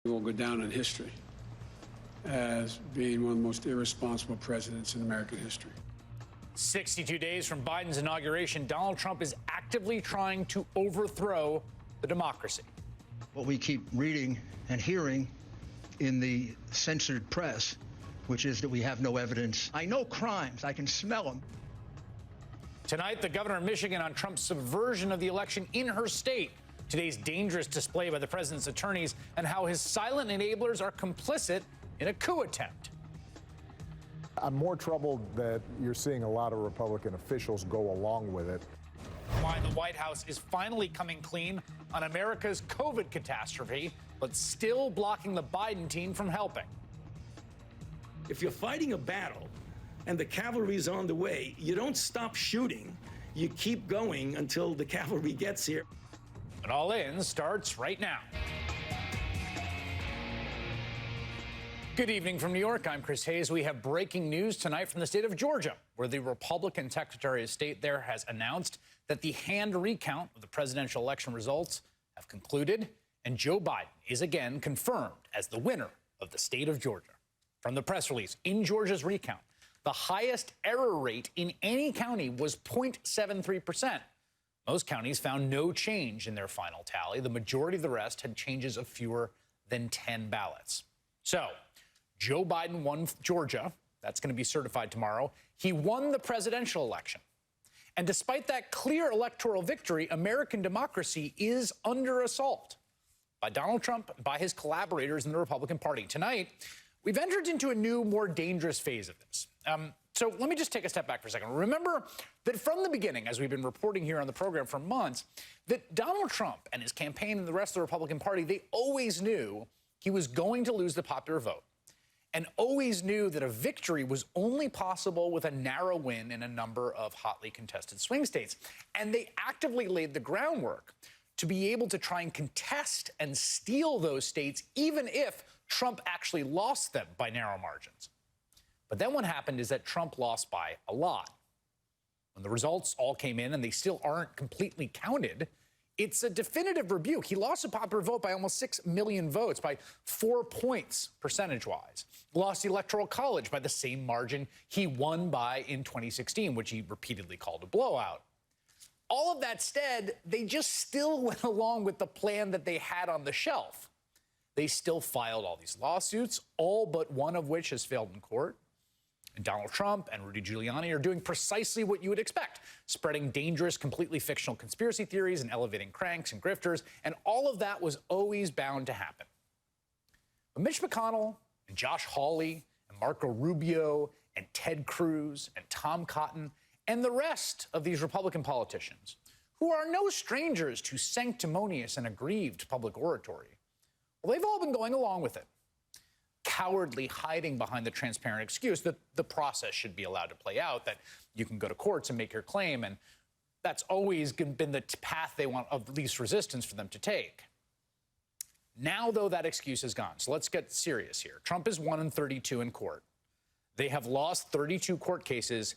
Will go down in history as being one of the most irresponsible presidents in American history. 62 days from Biden's inauguration, Donald Trump is actively trying to overthrow the democracy. What we keep reading and hearing in the censored press, which is that we have no evidence. I know crimes. I can smell them. Tonight, the governor of Michigan on Trump's subversion of the election in her state. Today's dangerous display by the president's attorneys and how his silent enablers are complicit in a coup attempt. I'm more troubled that you're seeing a lot of Republican officials go along with it. Why the White House is finally coming clean on America's COVID catastrophe, but still blocking the Biden team from helping. If you're fighting a battle and the cavalry's on the way, you don't stop shooting. You keep going until the cavalry gets here. It All In starts right now. Good evening from New York. I'm Chris Hayes. We have breaking news tonight from the state of Georgia, where the Republican Secretary of State there has announced that the hand recount of the presidential election results have concluded, and Joe Biden is again confirmed as the winner of the state of Georgia. From the press release, in Georgia's recount, the highest error rate in any county was 0.73%. Most counties found no change in their final tally. The majority of the rest had changes of fewer than 10 ballots. So, Joe Biden won Georgia. That's going to be certified tomorrow. He won the presidential election. And despite that clear electoral victory, American democracy is under assault by Donald Trump, by his collaborators in the Republican Party. Tonight, we've entered into a new, more dangerous phase of this. So let me just take a step back for a second. Remember that from the beginning, as we've been reporting here on the program for months, that Donald Trump and his campaign and the rest of the Republican Party, they always knew he was going to lose the popular vote and always knew that a victory was only possible with a narrow win in a number of hotly contested swing states. And they actively laid the groundwork to be able to try and contest and steal those states, even if Trump actually lost them by narrow margins. But then what happened is that Trump lost by a lot. When the results all came in and they still aren't completely counted, it's a definitive rebuke. He lost the popular vote by almost 6 million votes, by 4 points percentage-wise. Lost the Electoral College by the same margin he won by in 2016, which he repeatedly called a blowout. All of that said, they just still went along with the plan that they had on the shelf. They still filed all these lawsuits, all but one of which has failed in court. And Donald Trump and Rudy Giuliani are doing precisely what you would expect, spreading dangerous, completely fictional conspiracy theories and elevating cranks and grifters, and all of that was always bound to happen. But Mitch McConnell and Josh Hawley and Marco Rubio and Ted Cruz and Tom Cotton and the rest of these Republican politicians, who are no strangers to sanctimonious and aggrieved public oratory, well, they've all been going along with it, cowardly hiding behind the transparent excuse that the process should be allowed to play out, that you can go to courts and make your claim, and that's always been the path they want of least resistance for them to take. Now, though, that excuse is gone. So let's get serious here. Trump is 1-32 in court. They have lost 32 court cases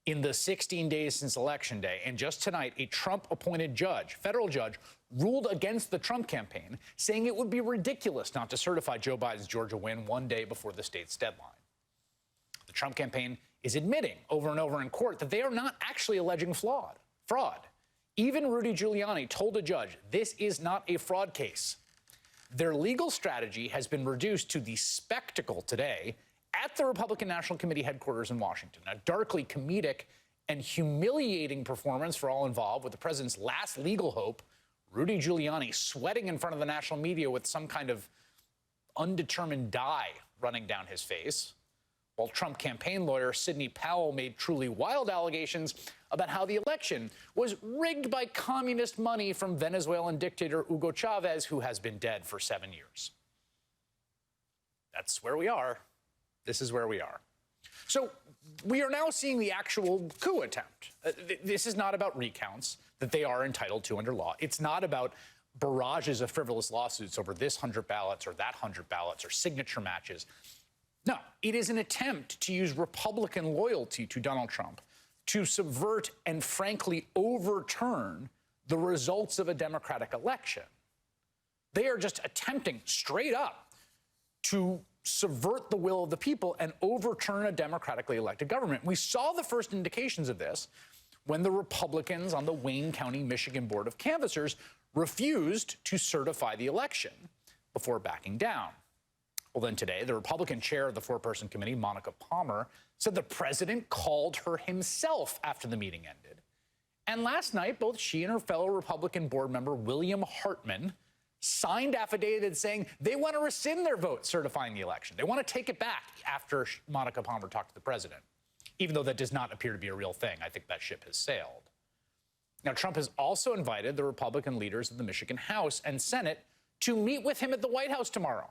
in the 16 days since Election Day. And just tonight, a Trump-appointed judge, federal judge, ruled against the Trump campaign, saying it would be ridiculous not to certify Joe Biden's Georgia win one day before the state's deadline. The Trump campaign is admitting over and over in court that they are not actually alleging fraud. Even Rudy Giuliani told a judge, this is not a fraud case. Their legal strategy has been reduced to the spectacle today at the Republican National Committee headquarters in Washington, a darkly comedic and humiliating performance for all involved, with the president's last legal hope, Rudy Giuliani, sweating in front of the national media with some kind of undetermined dye running down his face, while Trump campaign lawyer Sidney Powell made truly wild allegations about how the election was rigged by communist money from Venezuelan dictator Hugo Chavez, who has been dead for 7 years. That's where we are. This is where we are. So we are now seeing the actual coup attempt. This is not about recounts that they are entitled to under law. It's not about barrages of frivolous lawsuits over this 100 ballots or that 100 ballots or signature matches. No, it is an attempt to use Republican loyalty to Donald Trump to subvert and frankly overturn the results of a Democratic election. They are just attempting straight up to subvert the will of the people and overturn a democratically elected government. We saw the first indications of this when the Republicans on the Wayne County, Michigan Board of Canvassers refused to certify the election before backing down. Well, then today, the Republican chair of the four-person committee, Monica Palmer, said the president called her himself after the meeting ended. And last night, both she and her fellow Republican board member, William Hartman, signed affidavits saying they want to rescind their vote certifying the election. They want to take it back after Monica Palmer talked to the president, even though that does not appear to be a real thing. I think that ship has sailed. Now, Trump has also invited the Republican leaders of the Michigan House and Senate to meet with him at the White House tomorrow,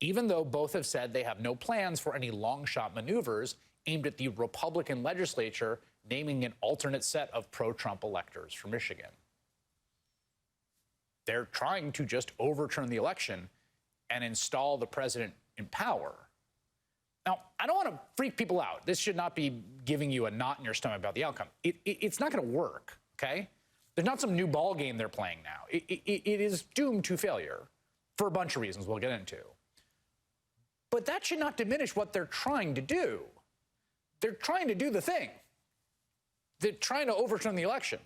even though both have said they have no plans for any long-shot maneuvers aimed at the Republican legislature naming an alternate set of pro-Trump electors for Michigan. They're trying to just overturn the election and install the president in power. Now, I don't want to freak people out. This should not be giving you a knot in your stomach about the outcome. It's not going to work, okay? There's not some new ball game they're playing now. It is doomed to failure for a bunch of reasons we'll get into. But that should not diminish what they're trying to do. They're trying to do the thing. They're trying to overturn the election.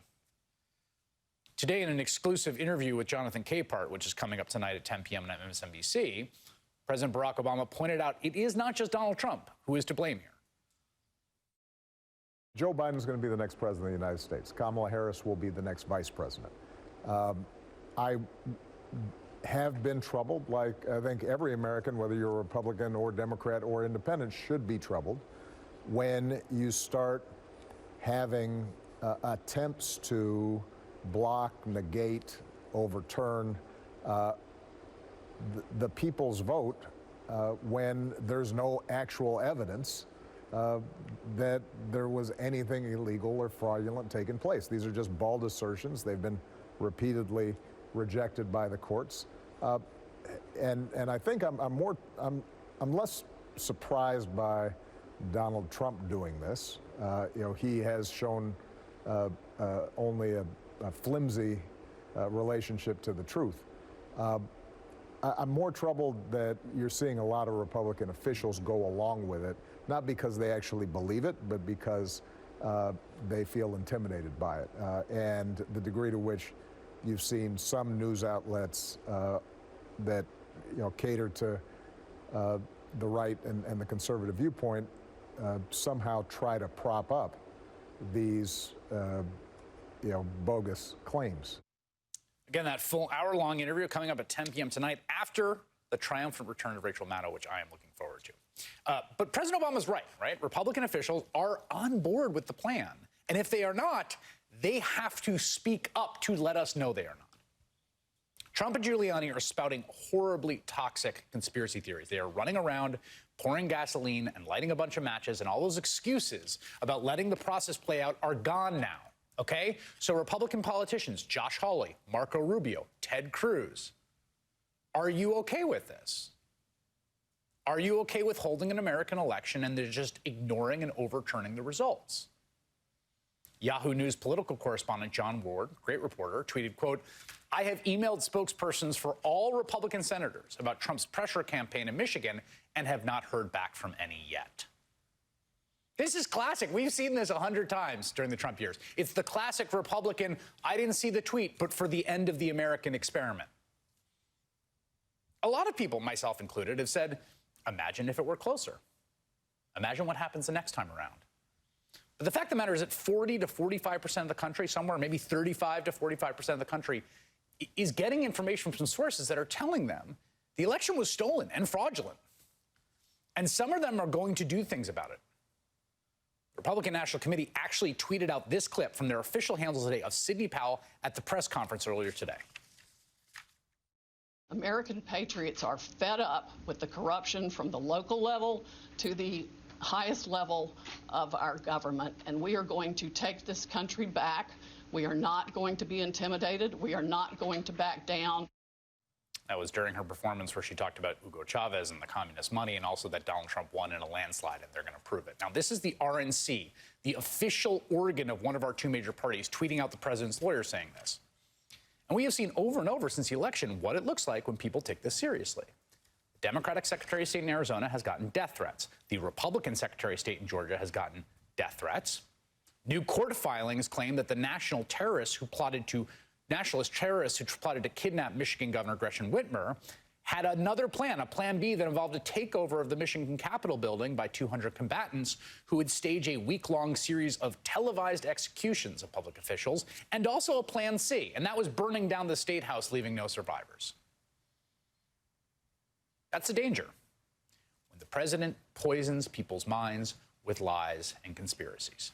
Today, in an exclusive interview with Jonathan Capehart, which is coming up tonight at 10 p.m. on MSNBC, President Barack Obama pointed out it is not just Donald Trump who is to blame here. Joe Biden is going to be the next president of the United States. Kamala Harris will be the next vice president. I have been troubled, like I think every American, whether you're a Republican or Democrat or independent, should be troubled when you start having attempts to block, negate, overturn the people's vote when there's no actual evidence that there was anything illegal or fraudulent taking place. These are just bald assertions. They've been repeatedly rejected by the courts. And I think I'm less surprised by Donald Trump doing this. You know, he has shown only a flimsy relationship to the truth. I'm more troubled that you're seeing a lot of Republican officials go along with it, not because they actually believe it, but because they feel intimidated by it. And the degree to which you've seen some news outlets that cater to the right and the conservative viewpoint somehow try to prop up these bogus claims. Again, that full hour-long interview coming up at 10 p.m. tonight after the triumphant return of Rachel Maddow, which I am looking forward to. But President Obama's right? Republican officials are on board with the plan. And if they are not, they have to speak up to let us know they are not. Trump and Giuliani are spouting horribly toxic conspiracy theories. They are running around, pouring gasoline and lighting a bunch of matches, and all those excuses about letting the process play out are gone now. Okay? So Republican politicians, Josh Hawley, Marco Rubio, Ted Cruz, are you okay with this? Are you okay with holding an American election and they're just ignoring and overturning the results? Yahoo News political correspondent John Ward, great reporter, tweeted, quote, "I have emailed spokespersons for all Republican senators about Trump's pressure campaign in Michigan and have not heard back from any yet." This is classic. We've seen this 100 times during the Trump years. It's the classic Republican, I didn't see the tweet, but for the end of the American experiment. A lot of people, myself included, have said, imagine if it were closer. Imagine what happens the next time around. But the fact of the matter is that 40 to 45% of the country, somewhere maybe 35 to 45% of the country, is getting information from sources that are telling them the election was stolen and fraudulent. And some of them are going to do things about it. The Republican National Committee actually tweeted out this clip from their official handles today of Sidney Powell at the press conference earlier today. American patriots are fed up with the corruption from the local level to the highest level of our government, and we are going to take this country back. We are not going to be intimidated. We are not going to back down. That was during her performance where she talked about Hugo Chavez and the communist money, and also that Donald Trump won in a landslide and they're going to prove it. Now, this is the RNC, the official organ of one of our two major parties, tweeting out the president's lawyer saying this. And we have seen over and over since the election what it looks like when people take this seriously. The Democratic Secretary of State in Arizona has gotten death threats. The Republican Secretary of State in Georgia has gotten death threats. New court filings claim that the nationalist terrorists who plotted to kidnap Michigan Governor Gretchen Whitmer had another plan, a plan B that involved a takeover of the Michigan Capitol building by 200 combatants who would stage a week-long series of televised executions of public officials, and also a plan C, and that was burning down the State House, leaving no survivors. That's the danger when the president poisons people's minds with lies and conspiracies.